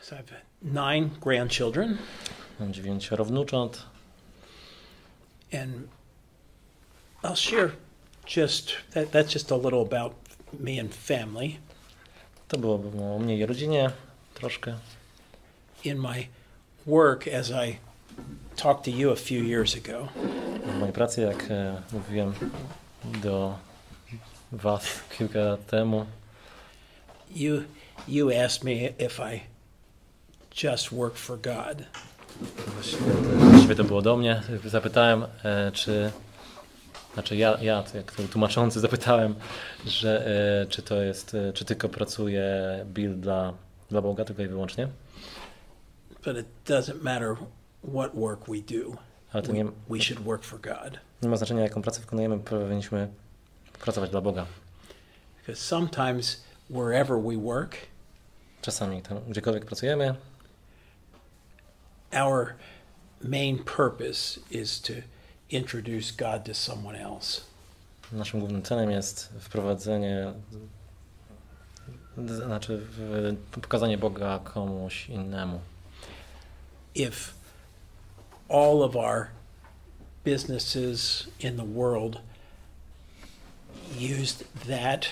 So I have 9 grandchildren. Mam 9 wnucząt. And I'll share that's just a little about me and family. To byłoby o mnie i rodzinie troszkę. In my work, as I talked to you a few years ago, W mojej pracy, jak mówiłem do was kilka lat temu, you asked me if I just work for God. Właściwie to było do mnie. Zapytałem, ja jak tłumaczący zapytałem, czy tylko pracuje Bill dla Boga, tylko i wyłącznie. But it doesn't matter what work we do. Ale to we should work for God. Nie ma znaczenia, jaką pracę wykonujemy, powinniśmy pracować dla Boga. Because sometimes wherever we work, czasami tam, gdziekolwiek pracujemy, our main purpose is to introduce God to someone else. Naszym głównym celem jest wprowadzenie, pokazanie Boga komuś innemu. If all of our businesses in the world used that,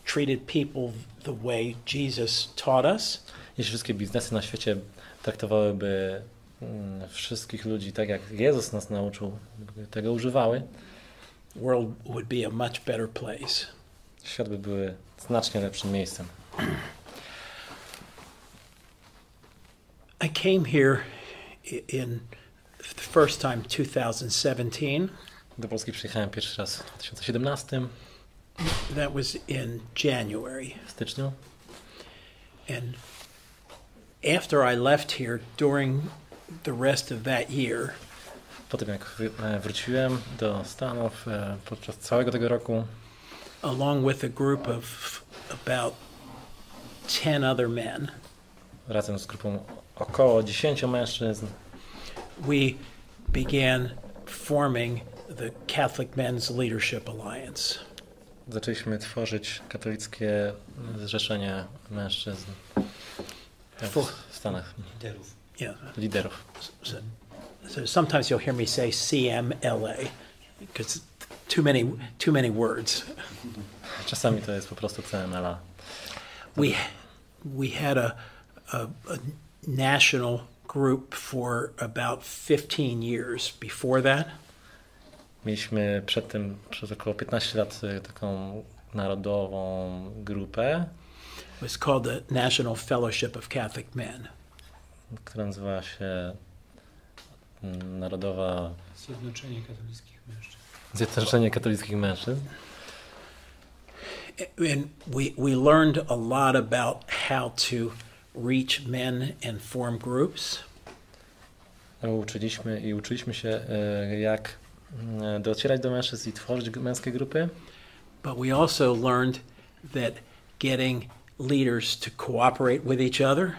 treated people the way Jesus taught us, jeśli wszystkie biznesy na świecie traktowałyby wszystkich ludzi tak, jak Jezus nas nauczył, tego używały, world would be a much better place. Świat by były znacznie lepszym miejscem. I came here in the first time 2017. Do Polski przyjechałem pierwszy raz w 2017. That was in January. W styczniu. And after I left here during the rest of that year, po tym jak wróciłem do Stanów podczas całego tego roku, along with a group of about 10 other men, razem z grupą około 10 mężczyzn, we began forming the Catholic Men's Leadership Alliance. Zaczęliśmy tworzyć katolickie zrzeszenie mężczyzn w Stanach. Liderów. Yeah. Liderów. So sometimes you'll hear me say CMLA because too many words. Czasami to jest po prostu CMLA. We had a national group for about 15 years before that. Mieliśmy przez około 15 lat taką narodową grupę. It was called the National Fellowship of Catholic Men. Która nazywała się Narodowa... Zjednoczenie Katolickich Mężczyzn. Zjednoczenie Katolickich Mężczyzn. And we learned a lot about how to reach men and form groups. Uczyliśmy się, jak docierać do mężczyzn i tworzyć męskie grupy. But we also learned that getting leaders to cooperate with each other,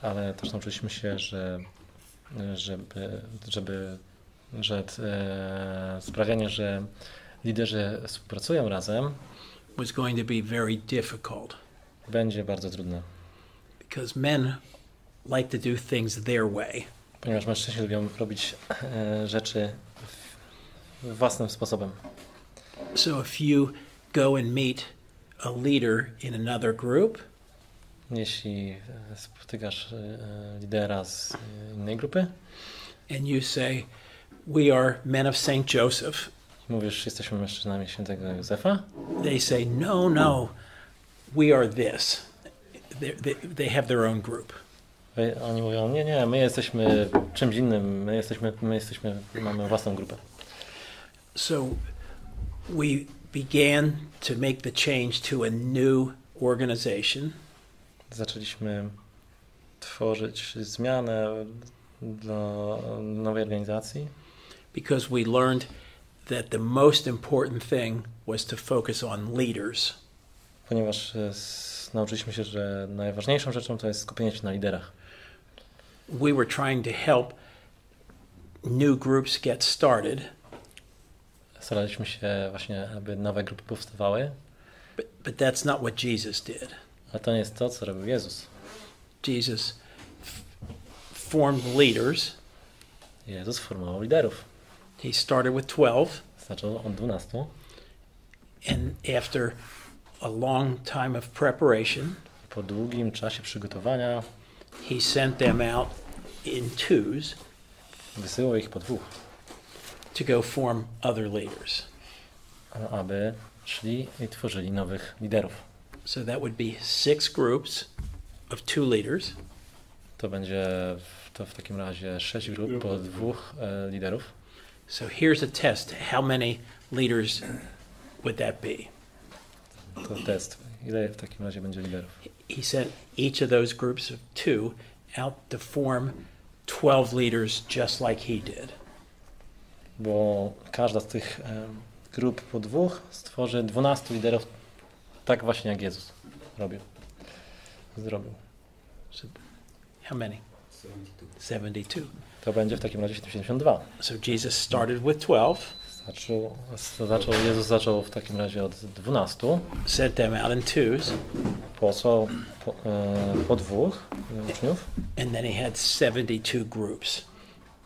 ale też nauczyliśmy się, że sprawianie, że liderzy współpracują razem, was going to be very difficult. Będzie bardzo trudne. Because men like to do things their way. Ponieważ mężczyźni lubią robić rzeczy własnym sposobem. So if you go and meet a leader in another group, jeśli spotykasz lidera z innej grupy, and you say, we are men of Saint Joseph, mówisz, jesteśmy mężczyznami świętego Józefa, they say, no, we are this. They have their own group. Oni mówią, nie, my jesteśmy czymś innym, mamy własną grupę. So we began to make the change to a new organization. Zaczęliśmy tworzyć zmianę dla nowej organizacji. Because we learned that the most important thing was to focus on leaders. Ponieważ nauczyliśmy się, że najważniejszą rzeczą to jest skupienie się na liderach. We were trying to help new groups get started. Staraliśmy się właśnie, aby nowe grupy powstawały. But that's not what Jesus did. Ale to nie jest to, co robił Jezus. Jesus formed leaders. Jezus formował liderów. He started with 12. Zaczął od 12. And after a long time of preparation, Po długim czasie przygotowania he sent them out in twos wysyłał ich po dwóch, to go form other leaders. aby szli i tworzyli nowych liderów. So that would be 6 groups of 2 leaders. To będzie w takim razie 6 grup po dwóch liderów. So here's a test. How many leaders would that be? To test. Ile w takim razie będzie liderów? He sent each of those groups of 2 out to form 12 leaders just like he did. Bo każda z tych grup po dwóch stworzy 12 liderów, tak właśnie jak Jezus zrobił. So how many? 72. To będzie w takim razie 72. So Jesus started with 12. Jezus zaczął w takim razie od 12. Sent them out in twos. Posłał po dwóch uczniów. And then he had 72 groups.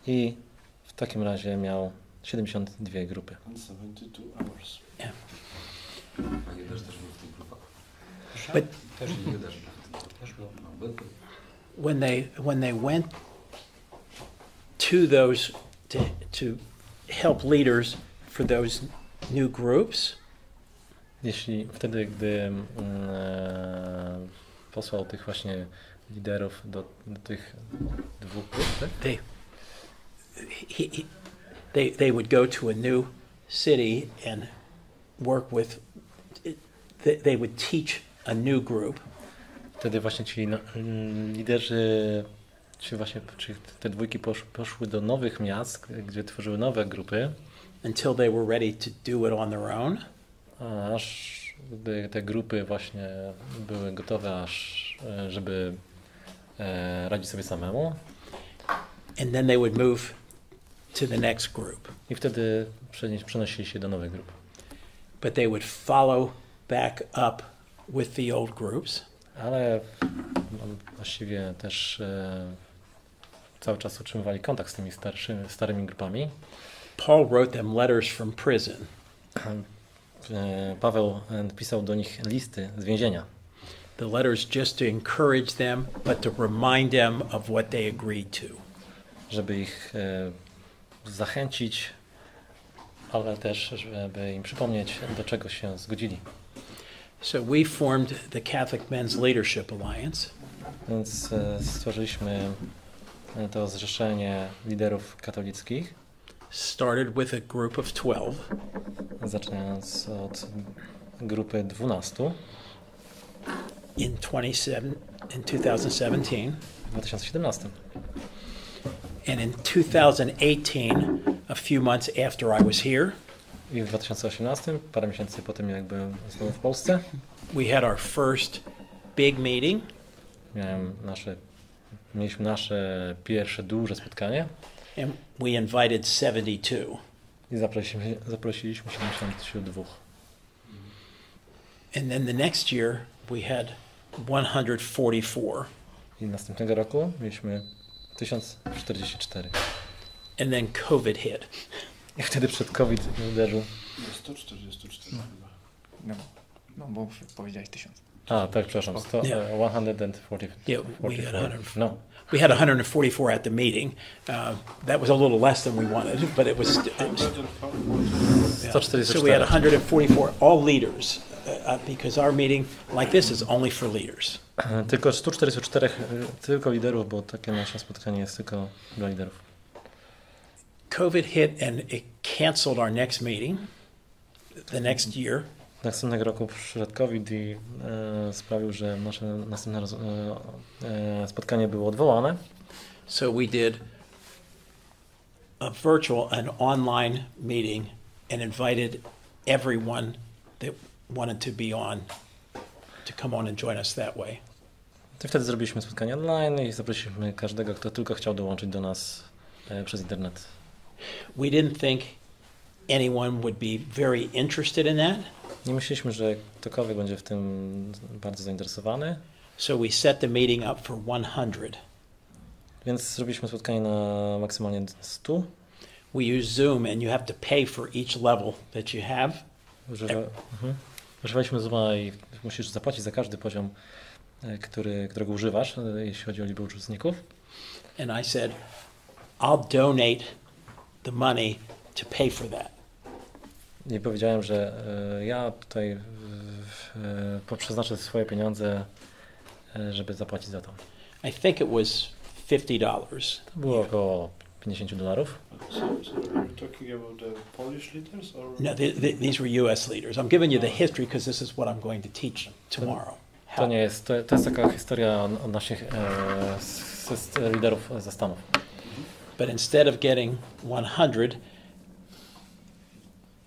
I w takim razie miał 72 grupy. 72 hours. Yeah. A Judasz też był w tych grupach. But Też Judasz był. when they went to those to help leaders for those new groups, Wtedy, gdy posłał tych właśnie liderów do tych dwóch grup, tak? they would go to a new city and work with. They would teach a new group. Wtedy właśnie ci liderzy, czy te dwójki poszły do nowych miast, gdzie tworzyły nowe grupy. Until they were ready to do it on their own. Aż gdy te grupy właśnie były gotowe, żeby radzić sobie samemu. And then they would move to the next group. I wtedy przenosili się do nowych grup. But they would follow back up with the old groups. Ale właściwie też cały czas utrzymywali kontakt z tymi starymi grupami. Paul wrote them letters from prison. Paweł pisał do nich listy z więzienia. The letters just to encourage them, but to remind them of what they agreed to. Żeby ich zachęcić, ale też żeby im przypomnieć, do czego się zgodzili. So we formed the Catholic Men's Leadership Alliance. Więc stworzyliśmy to zrzeszenie liderów katolickich. Started with a group of 12. Zaczynając od grupy 12. In 2017. W 2017. And in 2018, a few months after I was here, I w 2018, parę miesięcy po tym, jak byłem znowu w Polsce, we had our first big meeting. Mieliśmy nasze pierwsze duże spotkanie. And we invited 72. I zaprosiliśmy 72. And then the next year we had 144. I następnego roku mieliśmy 1044. And then COVID hit. I wtedy przed COVID uderzył. 144 chyba. No, bo powiedziałeś 1000. A, tak, przepraszam. 140. Yeah, we had 100. No. We had 144 at the meeting. That was a little less than we wanted, but it was. So we had 144 all leaders, because our meeting like this is only for leaders. Tylko 144 tylko liderów, bo takie nasze spotkanie jest tylko dla liderów. COVID hit and it canceled our next meeting the next year. Następnego roku przyszedł COVID i sprawił, że nasze następne spotkanie było odwołane. So we did a virtual, an online meeting and invited everyone that wanted to be on to come on and join us that way. I wtedy zrobiliśmy spotkanie online i zaprosiliśmy każdego, kto tylko chciał dołączyć do nas przez internet. We didn't think anyone would be very interested in that. Nie myśleliśmy, że ktokolwiek będzie w tym bardzo zainteresowany. So we set the meeting up for 100. Więc zrobiliśmy spotkanie na maksymalnie 100. We use Zoom, and you have to pay for each level that you have. Używaliśmy Zooma i musisz zapłacić za każdy poziom, którego używasz, jeśli chodzi o liczbę uczestników. And I said, I'll donate the money to pay for that. I powiedziałem, że ja tutaj przeznaczę swoje pieniądze, żeby zapłacić za to. I think it was $50. To było około $50. So are you talking about the Polish leaders or? No, these were U.S. leaders. I'm giving you the history because this is what I'm going to teach tomorrow. To nie jest, to jest taka historia o naszych liderów ze Stanów. But instead of getting 100,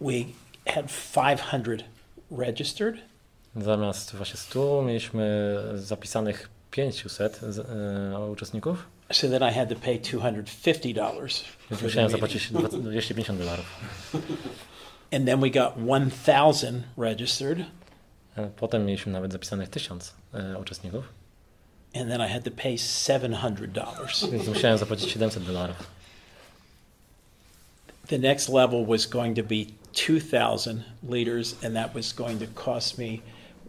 we had 500 registered. Zamiast właśnie 100 mieliśmy zapisanych 500 uczestników. So then I had to pay $250. Więc musiałem zapłacić $250. And then we got 1,000 registered. Potem mieliśmy nawet zapisanych 1000 uczestników. And then I had to pay $700. Więc musiałem zapłacić $700. The next level was going to be 2,000 leaders, and that was going to cost me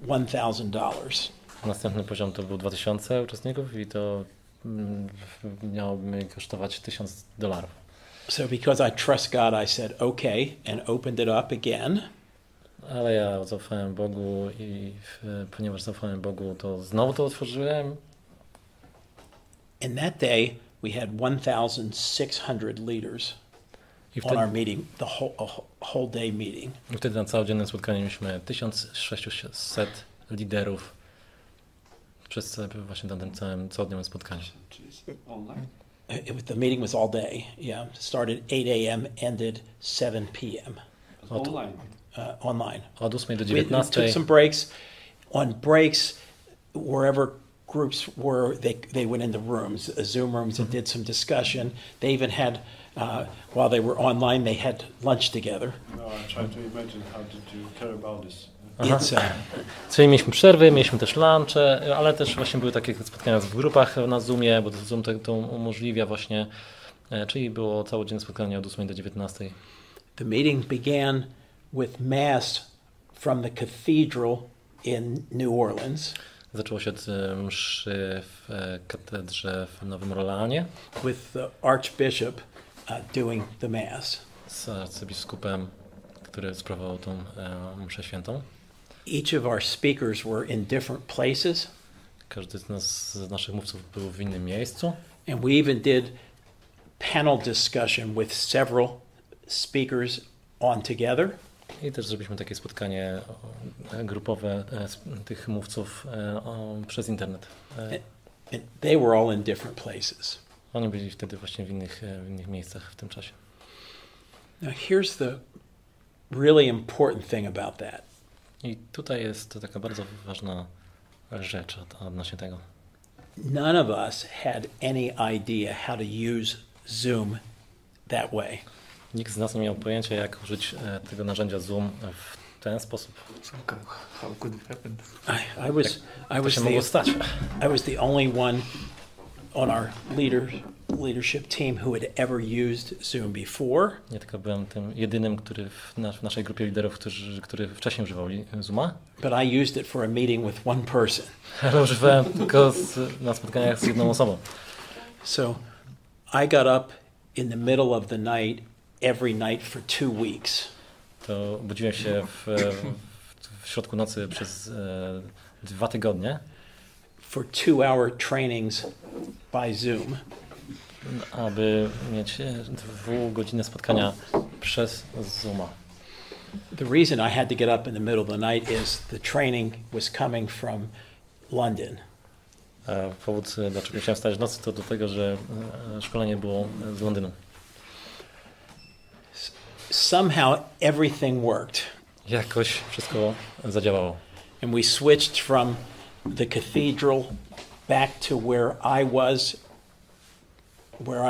$1,000. Następny poziom to był 2000 uczestników i to miałoby mnie kosztować $1000. So because I trust God, I said okay and opened it up again. Ale ja zaufałem Bogu i ponieważ zaufałem Bogu, to znowu to otworzyłem. And that day we had 1,600 leaders on our meeting, the whole day meeting. I wtedy na całodziennym spotkaniu mieliśmy 1600 liderów przez właśnie na tym całym całodniowym spotkaniu. Online? The meeting was all day. Yeah, started 8 a.m., ended 7 p.m. Online. Online. Od 8 do We 19. took some breaks. On breaks, wherever groups were, they went into rooms, Zoom rooms, and did some discussion. They even had, while they were online, they had lunch together. No, I'm trying to imagine how did you care about this? It's Czyli mieliśmy przerwy, mieliśmy też lunche, ale też właśnie były takie spotkania w grupach na Zoomie, bo Zoom to umożliwia właśnie, czyli było całodzienne spotkanie od 8 do 19. The meeting began with mass from the cathedral in New Orleans. Zaczęło się od mszy w katedrze w Nowym Orleanie. With the archbishop doing the mass. Z arcybiskupem, który sprawował tą mszę świętą. Each of our speakers were in different places. Każdy z naszych mówców był w innym miejscu. And we even did panel discussion with several speakers on together. I też zrobiliśmy takie spotkanie grupowe tych mówców przez internet. And they were all in different places. Oni byli wtedy właśnie w innych miejscach w tym czasie. Now here's the really important thing about that. I tutaj jest to taka bardzo ważna rzecz odnośnie tego. None of us had any idea how to use Zoom that way. Nikt z nas nie miał pojęcia, jak użyć tego narzędzia Zoom w ten sposób. How could it happen? I was the only one on our leadership team who had ever used Zoom before. Nie tylko byłem tym jedynym, który w naszej grupie liderów, który wcześniej używał Zooma. But I used it for a meeting with one person. Ale używałem tylko na spotkaniach z jedną osobą. So I got up in the middle of the night every night for 2 weeks. To budziłem się w środku nocy przez 2 tygodnie. For 2-hour trainings by Zoom. Aby mieć 2-godzinne spotkania przez Zooma. The reason I had to get up in the middle of the night is the training was coming from London. Powód, dlaczego musiałem wstać w nocy, to do tego, że szkolenie było z Londynu. Somehow everything worked. Jakoś wszystko zadziałało. And we switched from the cathedral back to where I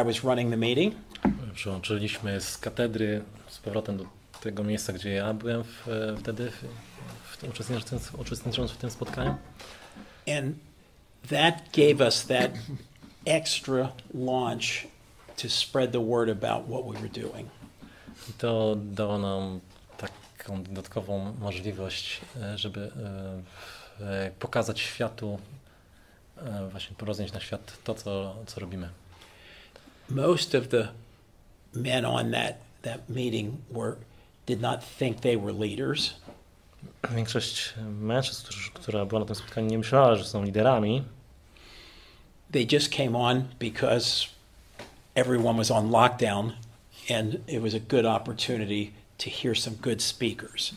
was running the meeting. Przełączyliśmy z katedry z powrotem do tego miejsca, gdzie ja byłem wtedy uczestnicząc w tym spotkaniu. And that gave us that extra launch to spread the word about what we were doing. I to dało nam taką dodatkową możliwość, żeby pokazać światu, właśnie roznieść na świat to, co robimy. Most of the men on that meeting did not think they were leaders. Większość mężczyzn, która była na tym spotkaniu, nie myślała, że są liderami. They just came on because everyone was on lockdown and it was a good opportunity to hear some good speakers.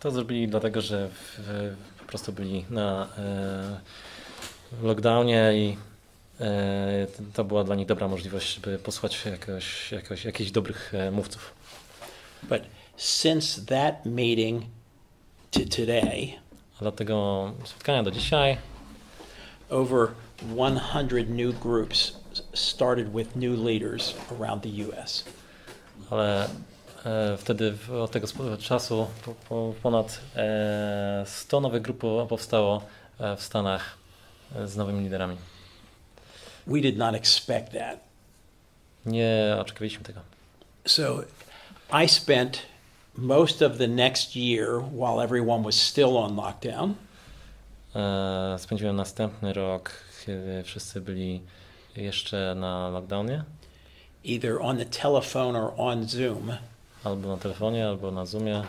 To zrobili dlatego, że po prostu byli na lockdownie i to była dla nich dobra możliwość, żeby posłuchać jakichś dobrych mówców. But since that meeting to today, A dlatego spotkania do dzisiaj over 100 new groups started with new leaders around the US. ale wtedy od tego czasu ponad 100 nowych grup powstało w Stanach z nowymi liderami. We did not expect that. Nie oczekiwaliśmy tego. So I spent most of the next year while everyone was still on lockdown. Spędziłem następny rok, kiedy wszyscy byli jeszcze na lockdownie. Either on the telephone or on Zoom, Albo na telefonie, albo na Zoomie.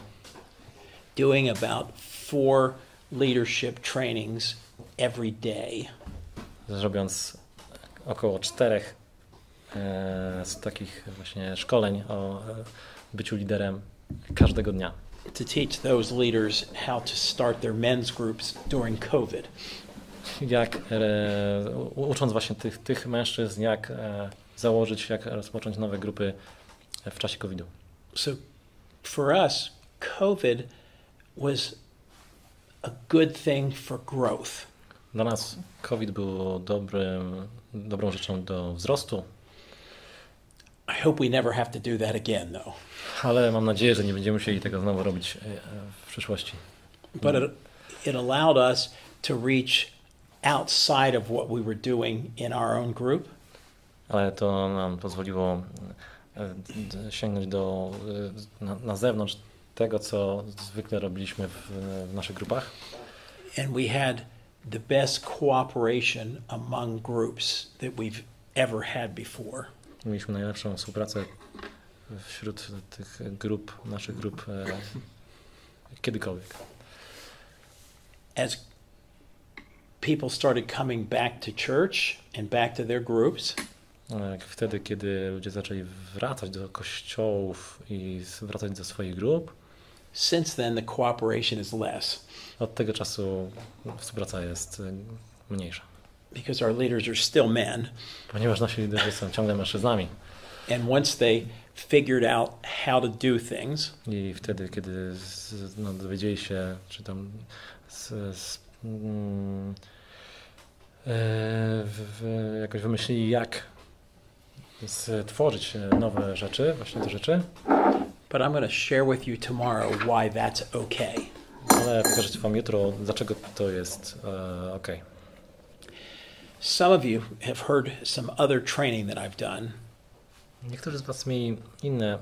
doing about 4 leadership trainings every day. Robiąc około 4 z takich właśnie szkoleń o byciu liderem każdego dnia. To teach those leaders how to start their men's groups during COVID. Ucząc właśnie tych mężczyzn, jak założyć, jak rozpocząć nowe grupy w czasie COVID-u. So for us, COVID was a good thing for growth. Dla nas COVID był dobrą rzeczą do wzrostu, I hope we never have to do that again, though. ale mam nadzieję, że nie będziemy musieli tego znowu robić w przyszłości. But it allowed us to reach outside of what we were doing in our own group. Ale to nam pozwoliło sięgnąć na zewnątrz tego, co zwykle robiliśmy w naszych grupach. And we had the best cooperation among groups that we've ever had before. Mieliśmy najlepszą współpracę wśród tych grup, naszych grup kiedykolwiek. As people started coming back to church and back to their groups, Wtedy, kiedy ludzie zaczęli wracać do kościołów i wracać do swoich grup, since then the cooperation is less od tego czasu współpraca jest mniejsza. because our leaders are still men. Ponieważ nasi liderzy są ciągle mężczyznami. And once they figured out how to do things, I wtedy, kiedy dowiedzieli się, czy tam jakoś wymyślili, jak stworzyć nowe rzeczy, właśnie te rzeczy. but I'm going to share with you tomorrow why that's okay. Ale pokażę wam jutro, dlaczego to jest okej. Some of you have heard some other training that I've done, Niektórzy z was mieli inne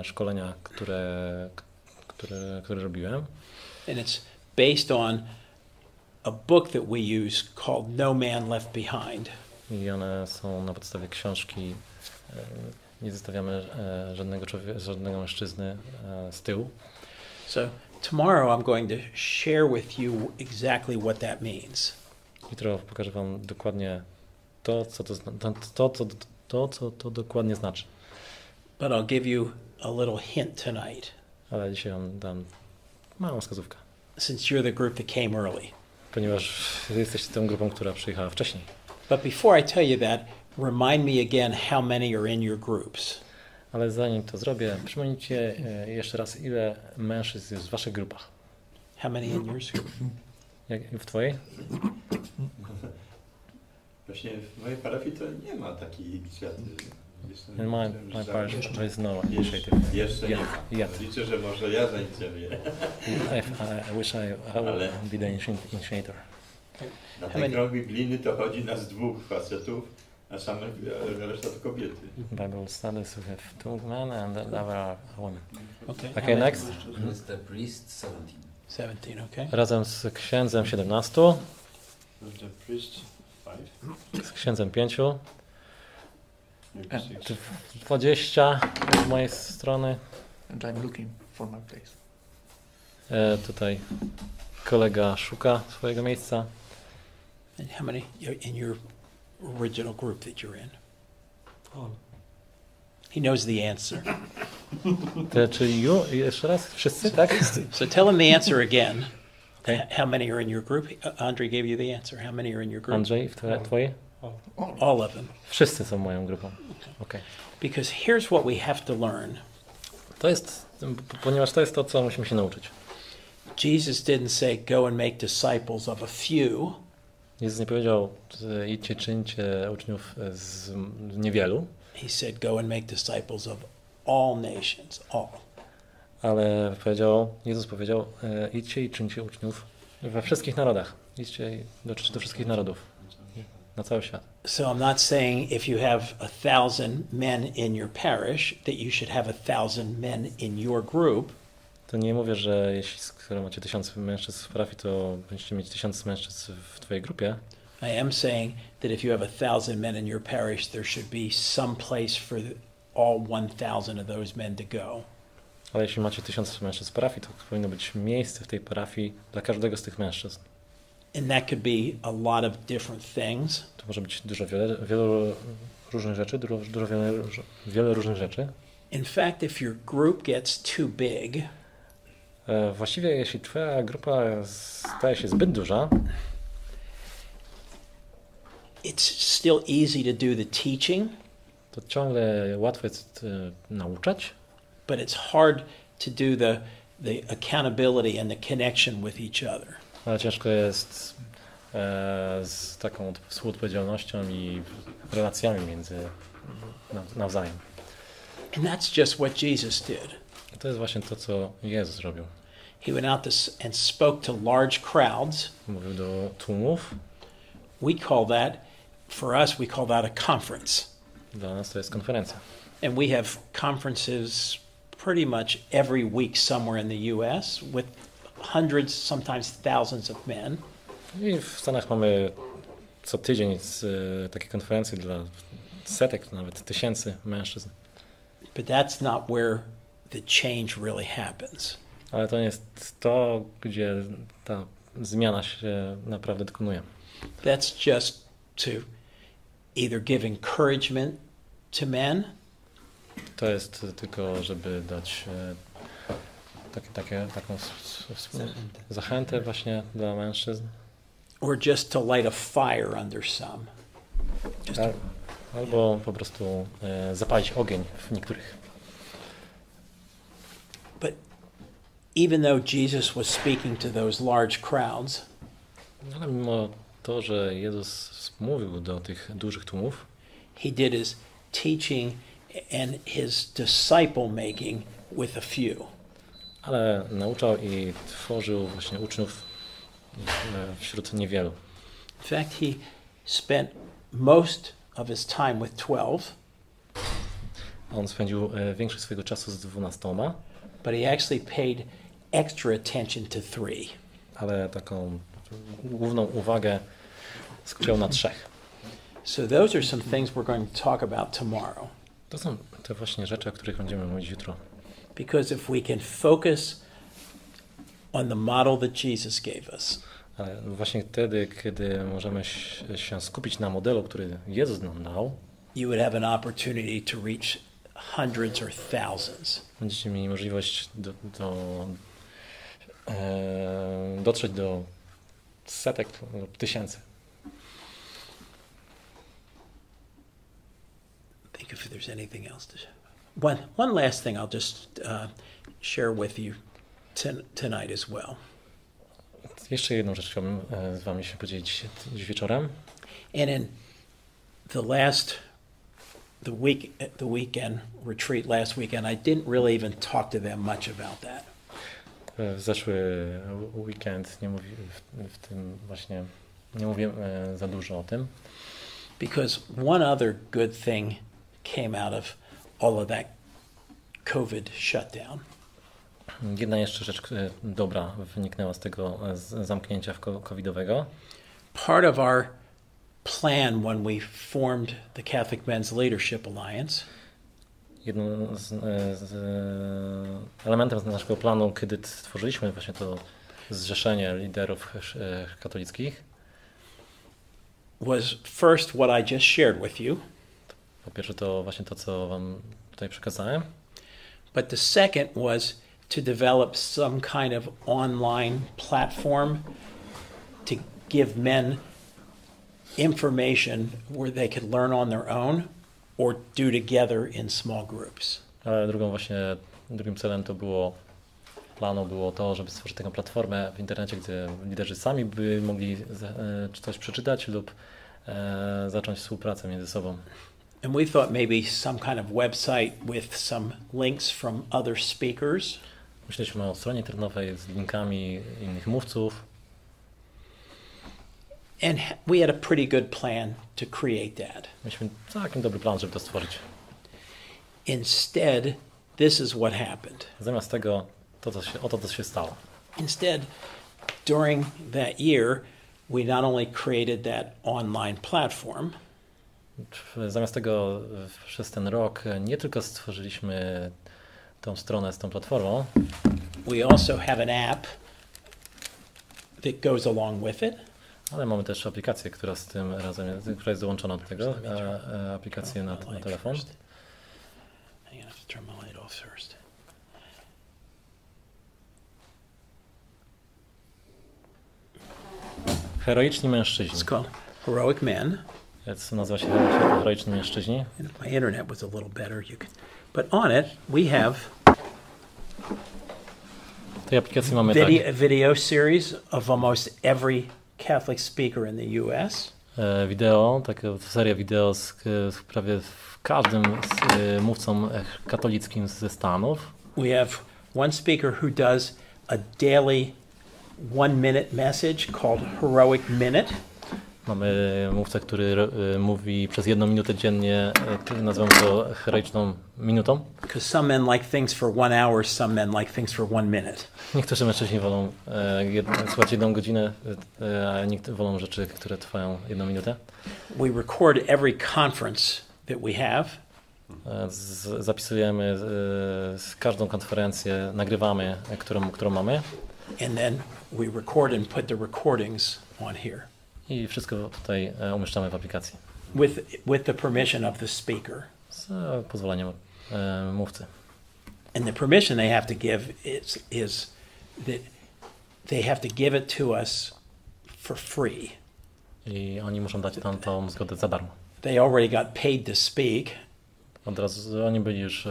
szkolenia, które robiłem. and it's based on a book that we use called No Man Left Behind. I one są na podstawie książki Nie zostawiamy żadnego mężczyzny z tyłu. So tomorrow I'm going to share with you exactly what that means. Jutro pokażę wam dokładnie to, co to dokładnie znaczy. But I'll give you a little hint tonight, Ale dzisiaj wam dam małą wskazówkę. since you're the group that came early. Ponieważ jesteście tą grupą, która przyjechała wcześniej. But before I tell you that, remind me again how many are in your groups. Ale zanim to zrobię, przypomnijcie jeszcze raz, ile mężczyzn jest w waszych grupach. How many in yours? Jak w twojej? Właśnie w mojej parafii to nie ma takiej inicjatywy. In my parish there is no initiative. Jeszcze nie ma. Yet. Liczę, że może ja zainicjuję. I wish I would be the initiator. Na How te many- krąg biblijny to chodzi nas 2 facetów, a same reszta to kobiety. Bible studies we have 2 men and another woman. Okay. Okay, next. With the priest 17. 17, okay. Razem z księdzem 17, With the priest 5, z księdzem 5, maybe 6. 20 z mojej strony. And I'm looking for my place. Tutaj kolega szuka swojego miejsca. And how many in your original group that you're in? All. He knows the answer. Czyli jeszcze raz? Wszyscy, tak? So tell him the answer again. Okay. How many are in your group? Andre gave you the answer. How many are in your group? Andrzej, twoi? All of them. Wszyscy są moją grupą. Okay. Because here's what we have to learn. To jest, ponieważ to jest to, co musimy się nauczyć. Jesus didn't say, go and make disciples of a few. Jezus nie powiedział, idźcie, czyńcie uczniów z niewielu, He said, go and make disciples of all nations, all. ale Jezus powiedział, idźcie i czyńcie uczniów we wszystkich narodach. Idźcie i dotrzeć do wszystkich narodów, na cały świat. So I'm not saying if you have 1,000 men in your parish, that you should have 1,000 men in your group. To nie mówię, że jeśli skoro macie 1000 mężczyzn w parafii, to będziecie mieć 1000 mężczyzn w twojej grupie. I am saying that if you have 1,000 men in your parish, there should be some place for all 1,000 of those men to go. Ale jeśli macie 1000 mężczyzn w parafii, to powinno być miejsce w tej parafii dla każdego z tych mężczyzn. And that could be a lot of different things. To może być wielu różnych rzeczy, wiele różnych rzeczy. In fact, if your group gets too big, Właściwie jeśli twoja grupa staje się zbyt duża, it's still easy to do the teaching, to ciągle łatwo jest nauczać, but it's hard to do the accountability and the connection with each other. ale ciężko jest z taką współodpowiedzialnością i relacjami między nawzajem. And that's just what Jesus did. I to jest właśnie to, co Jezus zrobił. He went out and spoke to large crowds. Mówił do tłumów. We call that, for us, we call that a conference. Dla nas to jest konferencja. And we have conferences pretty much every week somewhere in the US with hundreds, sometimes thousands of men. I w Stanach mamy co tydzień takie konferencje dla setek, nawet tysięcy mężczyzn. But that's not where the change really happens. Ale to nie jest to, gdzie ta zmiana się naprawdę dokonuje. That's just to either give encouragement to men, To jest tylko, żeby dać taką zachętę właśnie dla mężczyzn. or just to light a fire under some. Just Albo po prostu zapalić ogień w niektórych. But even though Jesus was speaking to those large crowds, Ale mimo to, że Jezus mówił do tych dużych tłumów, he did his teaching and his disciple making with a few. ale nauczał i tworzył właśnie uczniów wśród niewielu. In fact, he spent most of his time with 12, On spędził większość swojego czasu z 12, but he actually paid extra attention to 3. ale taką główną uwagę skupiał na 3. So those are some things we're going to talk about tomorrow. To są te właśnie rzeczy, o których będziemy mówić jutro. Because if we can focus on the model that Jesus gave us, Ale właśnie wtedy, kiedy możemy się skupić na modelu, który Jezus nam dał, you would have an opportunity to reach hundreds or thousands. będziecie mieli możliwość dotrzeć do setek lub tysięcy. Think if there's anything else to share. One last thing I'll just share with you tonight as well. Jeszcze jedną rzecz chciałbym z wami się podzielić dziś wieczorem. And in the weekend retreat last weekend, I didn't really even talk to them much about that. W zeszły weekend nie mówiłem w tym właśnie Nie mówię za dużo o tym. Because one other good thing came out of all of that COVID shutdown. Jedna jeszcze rzecz dobra wyniknęła z tego zamknięcia covidowego. Part of our plan when we formed the Catholic Men's Leadership Alliance Jednym z elementem naszego planu, kiedy stworzyliśmy właśnie to zrzeszenie liderów katolickich, was first what I just shared with you. Po pierwsze to właśnie to, co wam tutaj przekazałem. But the second was to develop some kind of online platform to give men information where they could learn on their own or do together in small groups. Ale drugim celem planu było to, żeby stworzyć taką platformę w internecie, gdzie liderzy sami by mogli coś przeczytać lub zacząć współpracę między sobą. And we thought maybe some kind of website with some links from other speakers. Myśleliśmy o stronie internetowej z linkami innych mówców. And we had a pretty good plan to create that. Mieliśmy całkiem dobry plan, żeby to stworzyć. Instead, this is what happened. Zamiast tego, to się stało. Instead, during that year, we not only created that online platform, Zamiast tego przez ten rok nie tylko stworzyliśmy tą stronę z tą platformą, we also have an app that goes along with it. ale mamy też aplikację, która z tym razem, która jest dołączona do tego, aplikację na telefon. I have to turn my light off first. Heroiczni mężczyźni. It's called Heroic Men. Nazywa się Heroiczni mężczyźni. And if my internet was a little better, you could. But on it, we have W tej aplikacji mamy a video series of almost every Catholic speaker in the U.S. Wideo, taką serię wideo z prawie każdym mówcą katolickim ze Stanów. We have one speaker who does a daily 1-minute message called Heroic Minute. Mamy mówcę, który mówi przez 1 minutę dziennie, nazywamy to heroiczną minutą. Because some men like things for 1 hour, some men like things for 1 minute. Niektórzy mężczyźni wolą słuchać 1 godzinę, a niektórzy wolą rzeczy, które trwają 1 minutę. We record every conference that we have. Zapisujemy każdą konferencję, nagrywamy, którą mamy. And then we record and put the recordings on here. I wszystko tutaj umieszczamy w aplikacji. With the permission of the speaker. Z pozwoleniem mówcy. And the permission they have to give is that they have to give it to us for free. I oni muszą dać nam tą zgodę za darmo. They already got paid to speak. Od razu oni byli już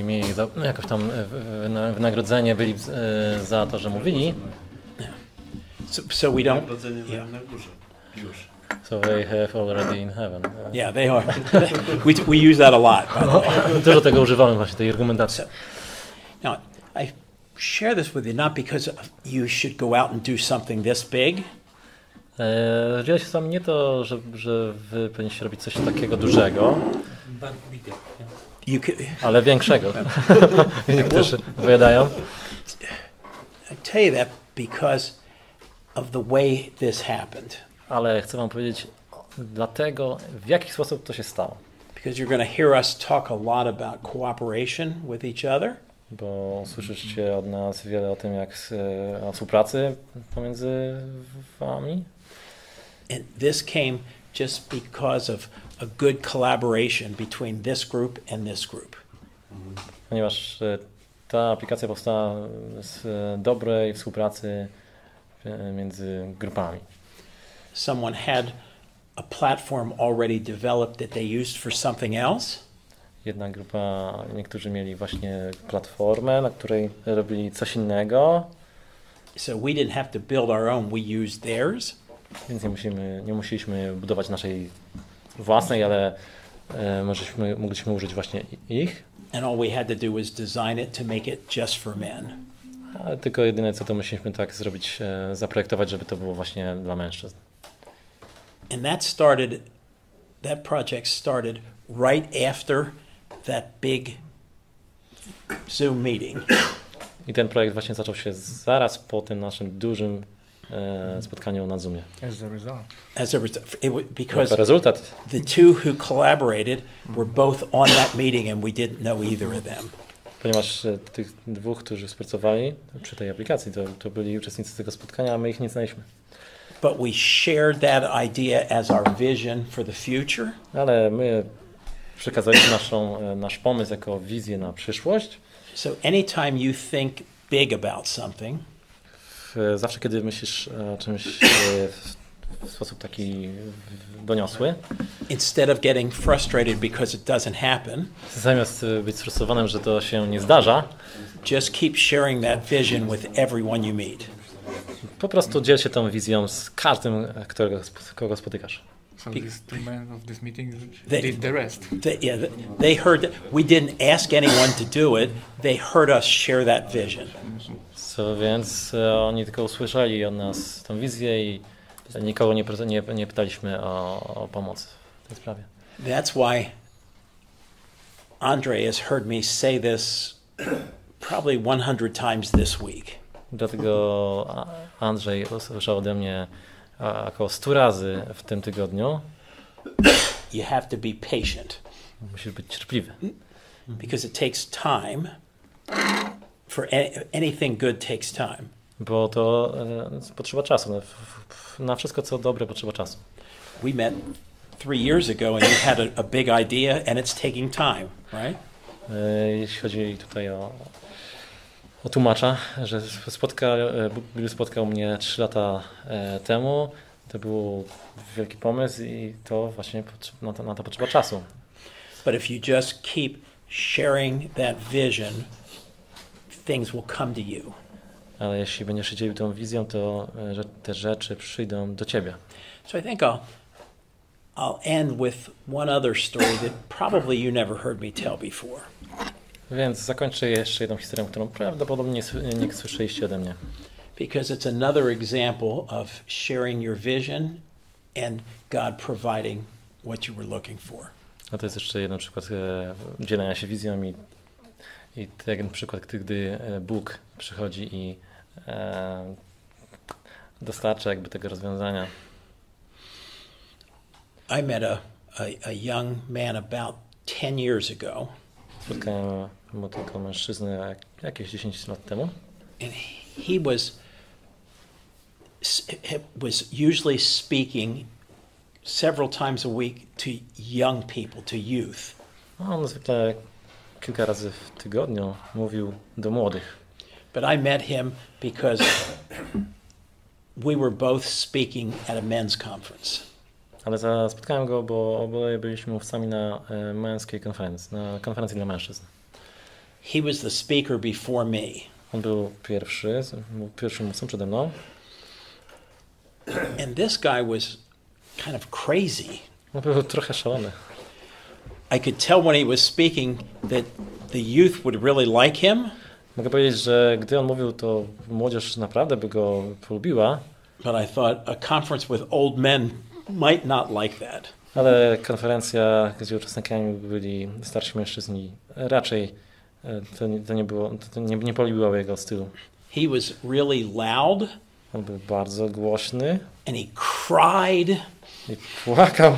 mieli jakoś tam wynagrodzenie, byli za to, że mówili. So we don't. Yeah. Na górze. Już. So they have already in heaven. Yeah, they are. we use that a lot, by the way. Dużo tego używamy właśnie, tej argumentacji. Now, I share this with you not because you should go out and do something this big. Dzielę się z wami nie to, że wy powinniście robić coś takiego dużego, ale większego. Niektórzy powiadają. I tell you that because of the way this happened. Ale chcę wam powiedzieć dlatego, w jaki sposób to się stało. Because you're going to hear us talk a lot about cooperation with each other. Bo usłyszycie od nas wiele o tym, o współpracy pomiędzy wami. And this came just because of a good collaboration between this group and this group. Ponieważ ta aplikacja powstała z dobrej współpracy między grupami. Someone had a platform already developed that they used for something else. Jedna grupa, niektórzy mieli właśnie platformę, na której robili coś innego. So we didn't have to build our own, we used theirs. Więc nie musieliśmy budować naszej własnej, ale mogliśmy użyć właśnie ich. And all we had to do was design it to make it just for men. Ale tylko jedyne co to musieliśmy tak zrobić, zaprojektować, żeby to było właśnie dla mężczyzn. And that project started right after that big Zoom meeting. I ten projekt właśnie zaczął się zaraz po tym naszym dużym spotkaniu na Zoomie. Because Jako rezultat the two who collaborated were both on that meeting and we didn't know either of them. Ponieważ tych dwóch, którzy współpracowali przy tej aplikacji, to byli uczestnicy tego spotkania, a my ich nie znaliśmy. But we shared that idea as our vision for the future. Ale my przekazaliśmy nasz pomysł jako wizję na przyszłość. So anytime you think big about something, Zawsze, kiedy myślisz o czymś w sposób taki doniosły, instead of getting frustrated because it doesn't happen, zamiast być sfrustrowanym, że to się nie zdarza, just keep sharing that vision with everyone you meet. po prostu dziel się tą wizją z każdym, kogo spotykasz. So these two men of this meeting They- did the rest. They heard that we didn't ask anyone to do it. They heard us share that vision. So więc oni tylko usłyszeli od nas tą wizję i nikogo nie pytaliśmy o pomoc w tej sprawie. That's why Andre has heard me say this probably 100 times this week. Dlatego Andrzej usłyszał ode mnie około 100 razy w tym tygodniu. You have to be patient Musisz być cierpliwy, because it takes time. For anything good takes time. bo to potrzeba czasu. Na wszystko, co dobre, potrzeba czasu. We met 3 years ago and you had a big idea and it's taking time, right? Jeśli chodzi tutaj o tłumacza, że Bill spotkał mnie 3 lata temu, to był wielki pomysł i to właśnie na to potrzeba czasu. But if you just keep sharing that vision, things will come to you. Ale jeśli będziesz się dzielił tą wizją, to te rzeczy przyjdą do ciebie. So I think I'll end with one other story that probably you never heard me tell before. Więc zakończę jeszcze jedną historią, którą prawdopodobnie nie słyszeliście ode mnie. Because it's another example of sharing your vision and God providing what you were looking for. A to jest jeszcze jeden przykład dzielenia się wizją i ten przykład, gdy Bóg przychodzi i dostarcza jakby tego rozwiązania. I met a young man about 10 years ago. Spotkałem takiego mężczyznę jakieś 10 lat temu. And he was usually speaking several times a week to young people, to youth. On zwykle kilka razy w tygodniu mówił do młodych. But I met him because we were both speaking at a men's conference. Ale spotkałem go, bo oboje byliśmy mówcami na męskiej konferencji, na konferencji dla mężczyzn. He was the speaker before me. On był pierwszym mówcą przede mną. And this guy was kind of crazy. On był trochę szalony. I could tell when he was speaking that the youth would really like him. Mogę powiedzieć, że gdy on mówił, to młodzież naprawdę by go polubiła. But I thought a conference with old men might not like that. Ale konferencja, gdzie uczestnikami byli starsi mężczyźni, raczej to nie polubiło jego stylu. He was really loud. On był bardzo głośny. And he cried. I płakał.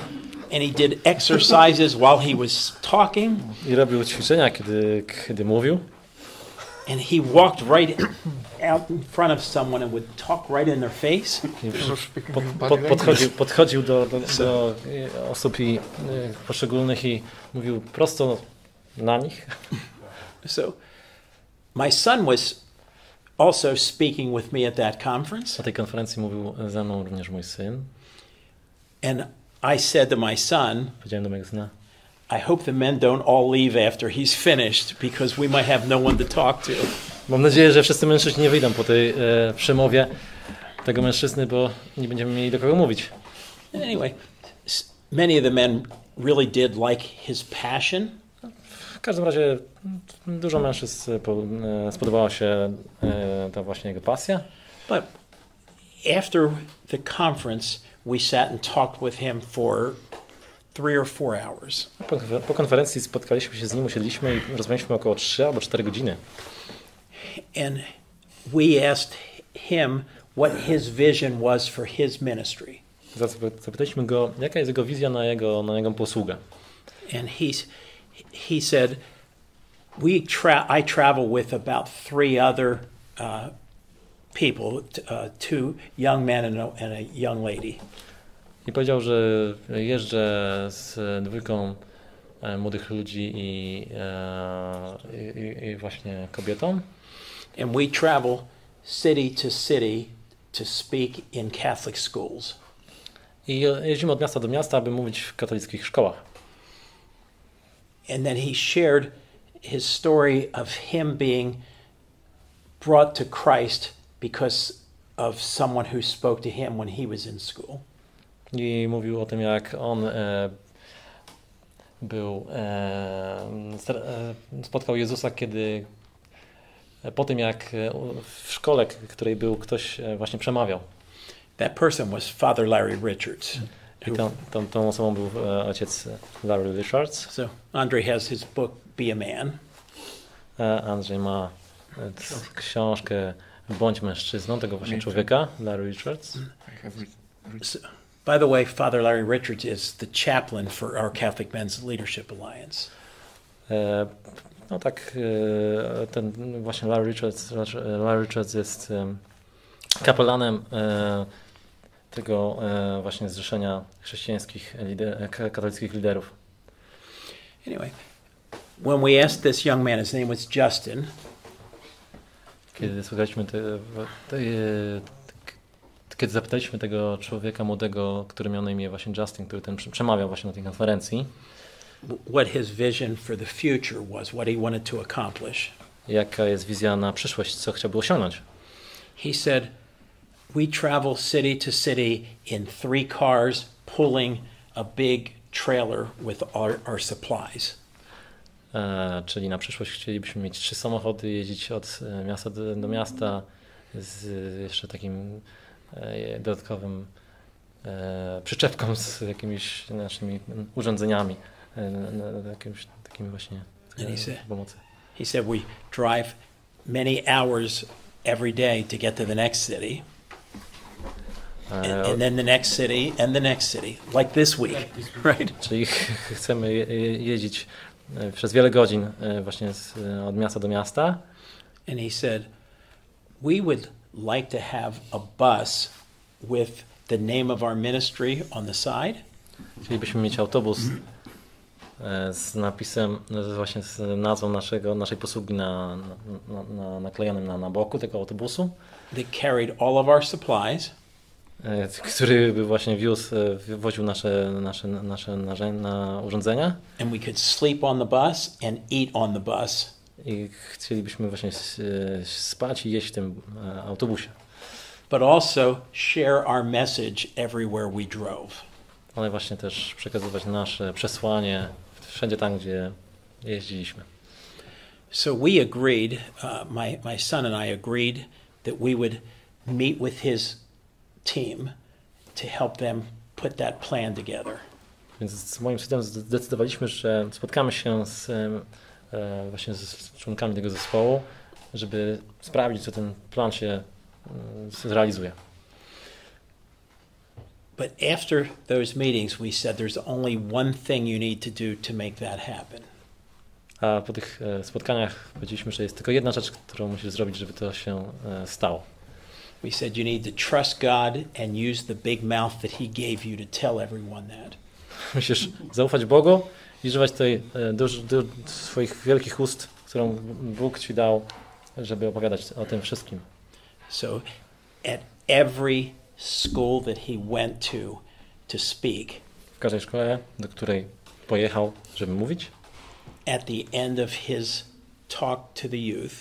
And he did exercises while he was talking. I robił ćwiczenia, kiedy mówił. And he walked right out in front of someone and would talk right in their face. Podchodził do osób poszczególnych i mówił prosto na nich. So my son was also speaking with me at that conference. Na tej konferencji mówił ze mną również mój syn. And I said to my son, Powiedziałem do mojego syna, I hope the men don't all leave after he's finished because we might have no one to talk to. mam nadzieję, że wszyscy mężczyźni nie wyjdą po tej przemowie tego mężczyzny, bo nie będziemy mieli do kogo mówić. Anyway, many of the men really did like his passion. W każdym razie dużo mężczyzn spodobała się ta właśnie jego pasja. But after the conference, we sat and talked with him for 3 or 4 hours. Po konferencji spotkaliśmy się z nim, usiedliśmy i rozmawialiśmy około 3 albo 4 godziny. And we asked him what his vision was for his ministry. Zapytaliśmy go, jaka jest jego wizja na jego posługę. And he said, I travel with about 3 other people, 2 young men and a young lady. I powiedział, że jeżdżę z 2 młodych ludzi i właśnie kobietą. And we travel city to city to speak in Catholic schools. I jeździmy od miasta do miasta, aby mówić w katolickich szkołach. And then he shared his story of him being brought to Christ because of someone who spoke to him when he was in school. I mówił o tym, jak on spotkał Jezusa, kiedy po tym, jak w szkole, której był, ktoś właśnie przemawiał. That person was Father Larry Richards. I tą osobą był ojciec Larry Richards. So Andre has his book Be a Man. Andrzej ma książkę Bądź mężczyzną, tego właśnie człowieka, Larry Richards. So, by the way, Father Larry Richards is the chaplain for our Catholic Men's Leadership Alliance. No tak, ten właśnie Larry Richards jest kapelanem tego właśnie zrzeszenia chrześcijańskich katolickich liderów. Anyway, when we asked this young man, his name was Justin. Kiedy słuchaliśmy kiedy zapytaliśmy tego człowieka młodego, który miał na imię właśnie Justin, który ten przemawiał właśnie na tej konferencji, what his vision for the future was, what he wanted to accomplish. Jaka jest wizja na przyszłość, co chciałby osiągnąć? He said, we travel city to city in 3 cars pulling a big trailer with our supplies. Czyli na przyszłość chcielibyśmy mieć 3 samochody, jeździć od miasta do miasta z jeszcze takim dodatkowym przyczepką z jakimiś naszymi urządzeniami, jakimś takim właśnie pomocy. He said we drive many hours every day to get to the next city. And then the next city and the next city, like this week, right? Czyli chcemy jeździć przez wiele godzin właśnie od miasta do miasta. And he said, we would like to have a bus with the name of our ministry on the side. Chcielibyśmy mieć autobus z napisem, właśnie z nazwą naszej posługi naklejonym na boku tego autobusu. That carried all of our supplies. Który by właśnie woził nasze urządzenia. And we could sleep on the bus and eat on the bus. I chcielibyśmy właśnie spać i jeść w tym autobusie. But also share our message everywhere we drove. Ale właśnie też przekazywać nasze przesłanie wszędzie tam, gdzie jeździliśmy. So we agreed, my son and I agreed that we would meet with his team to help them put that plan together. Więc z moim synem zdecydowaliśmy, że spotkamy się właśnie z członkami tego zespołu, żeby sprawdzić, co ten plan się zrealizuje. But after those meetings we said there's only one thing you need to do to make that happen. A po tych spotkaniach powiedzieliśmy, że jest tylko jedna rzecz, którą musisz zrobić, żeby to się stało. We said you need to trust God and use the big mouth that he gave you to tell everyone that. Musisz zaufać Bogu i używać tej swoich wielkich ust, którą Bóg ci dał, żeby opowiadać o tym wszystkim. So at every school that he went to speak. W każdej szkole, do której pojechał, żeby mówić. At the end of his talk to the youth.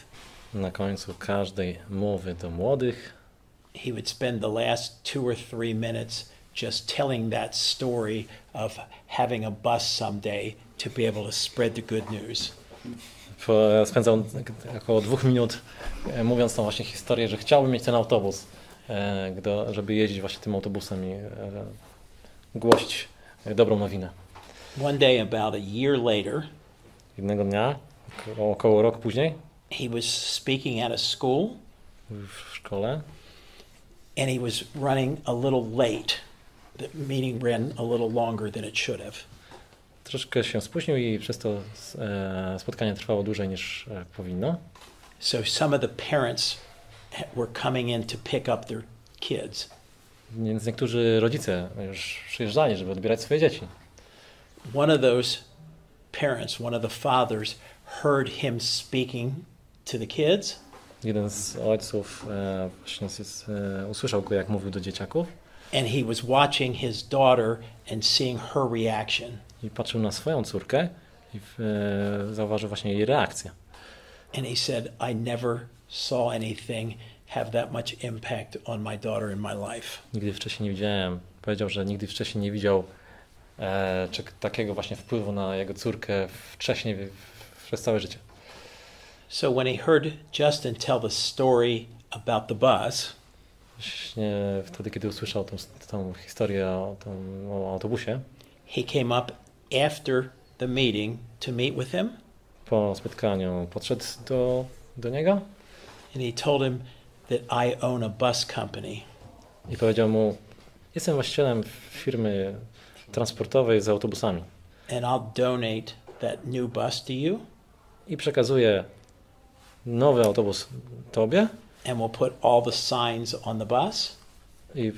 Na końcu każdej mowy do młodych. He would spend the last 2 or 3 minutes just telling that story of having a bus someday to be able to spread the good news. Spędzał około 2 minut mówiąc tą właśnie historię, że chciałby mieć ten autobus, żeby jeździć właśnie tym autobusem i głosić dobrą nowinę. One day, about a year later, Jednego dnia, około rok później, he was speaking at a school, w szkole, and he was running a little late. The meeting ran a little longer than it should have. troszkę się spóźnił i przez to spotkanie trwało dłużej niż powinno. So some of the parents were coming in to pick up their kids. Więc niektórzy rodzice już przyjeżdżali, żeby odbierać swoje dzieci. One of those parents, one of the fathers, heard him speaking to the kids. Jeden z ojców właśnie usłyszał go, jak mówił do dzieciaków. And he was watching his daughter and seeing her reaction. I patrzył na swoją córkę i zauważył właśnie jej reakcję. And he said, I never saw anything have that much impact on my daughter in my life. Nigdy wcześniej nie widziałem, powiedział, że nigdy wcześniej nie widział takiego właśnie wpływu na jego córkę wcześniej przez całe życie. So when he heard Justin tell the story about the bus, Właśnie wtedy, kiedy usłyszał tą historię o autobusie, he came up after the meeting to meet with him. po spotkaniu podszedł do niego And he told him that I own a bus company. i powiedział mu: jestem właścicielem firmy transportowej z autobusami And I'll donate that new bus to you. i przekazuję nowy autobus tobie And we'll put all the signs on the bus. i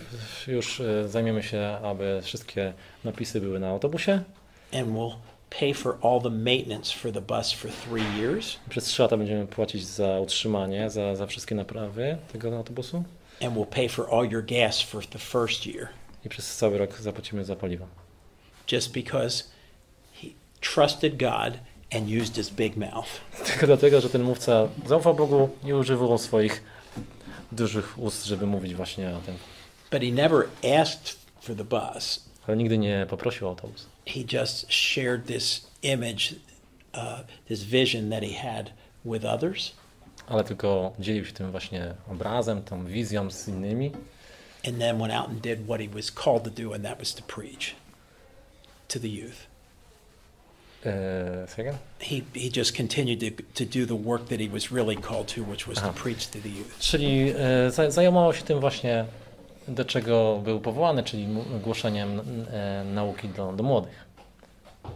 już zajmiemy się, aby wszystkie napisy były na autobusie. And we'll pay for all the maintenance for the bus for 3 years. Przez 3 lata będziemy płacić za utrzymanie, za wszystkie naprawy tego autobusu And we'll pay for all your gas for the first year. i przez cały rok zapłacimy za paliwo. Just because he trusted God and used his big mouth. Tylko dlatego, że ten mówca zaufał Bogu i używał swoich dużych ust, żeby mówić właśnie o tym. But he never asked for the bus. Ale nigdy nie poprosił o autobus. He just shared this image, this vision that he had with others. Ale tylko dzielił się tym właśnie obrazem, tą wizją z innymi. And then went out and did what he was called to do, and that was to preach to the youth. He just continued to do the work that he was really called to, which was to preach to the youth. Czyli zajmował się tym właśnie, do czego był powołany, czyli głoszeniem nauki do młodych.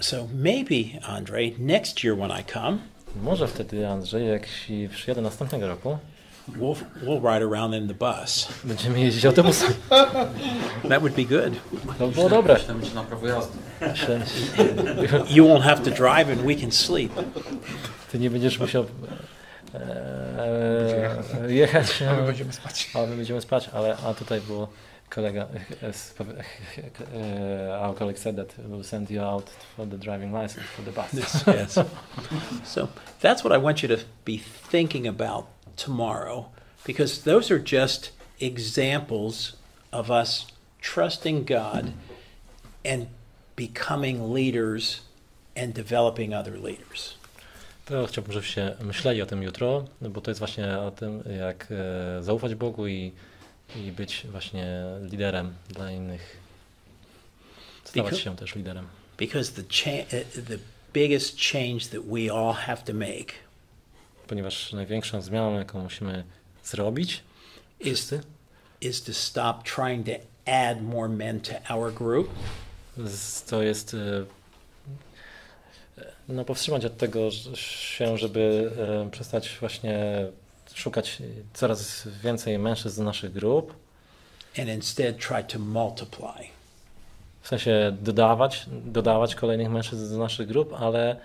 So maybe, Andre, next year when I come, Może wtedy, Andrzej, jak przyjadę następnego roku, we'll ride around in the bus. będziemy jeździć autobusem. That would be good. To było dobre. To będzie na prawo jazdy. You won't have to drive and we can sleep. Ty nie będziesz musiał jechać, A my będziemy spać. a my będziemy spać, a tutaj było kolega, our colleague said that we'll send you out for the driving license for the bus. Yes. So that's what I want you to be thinking about tomorrow, because those are just examples of us trusting God and becoming leaders and developing other leaders. To chciałbym, żebyście myśleli o tym jutro, bo to jest właśnie o tym, jak zaufać Bogu i być właśnie liderem dla innych. Stawać się też liderem. Because the biggest change that we all have to make Ponieważ największą zmianą, jaką musimy zrobić, is to stop trying to add more men to our group. To jest powstrzymać od tego się, żeby przestać właśnie szukać coraz więcej mężczyzn z naszych grup. And instead try to multiply. W sensie dodawać kolejnych mężczyzn z naszych grup, ale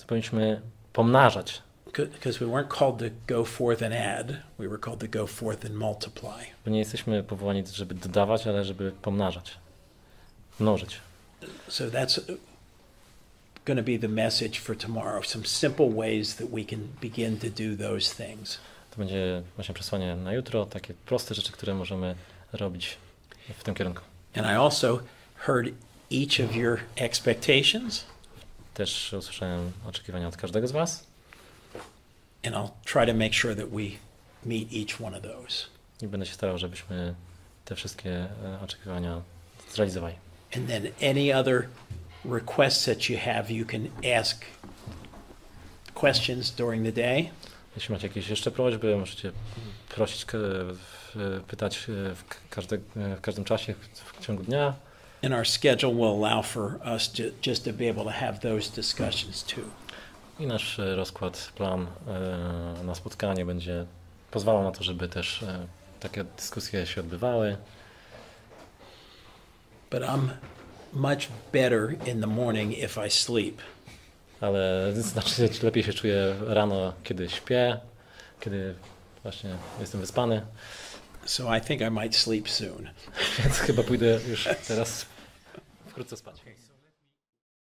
powinniśmy pomnażać. Because we weren't called to go forth and add, we were called to go forth and multiply. Bo nie jesteśmy powołani, żeby dodawać, ale żeby pomnażać, mnożyć. So that's going to be the message for tomorrow. Some simple ways that we can begin to do those things. To będzie właśnie przesłanie na jutro, takie proste rzeczy, które możemy robić w tym kierunku. And I also heard each of your expectations. Też usłyszałem oczekiwania od każdego z was. And I'll try to make sure that we meet each one of those. I będę się starał, żebyśmy te wszystkie oczekiwania zrealizowali. And then any other requests that you have, you can ask questions during the day. Jeśli macie jakieś jeszcze prośby, możecie prosić, pytać w każdym czasie w ciągu dnia. And our schedule will allow for us to just to be able to have those discussions too. I nasz rozkład, plan na spotkanie będzie pozwalał na to, żeby też takie dyskusje się odbywały. But I'm much better in the morning if I sleep. Ale znacznie lepiej się czuję rano, kiedy śpię, kiedy właśnie jestem wyspany. So I think I might sleep soon. Więc chyba pójdę już teraz wkrótce spać.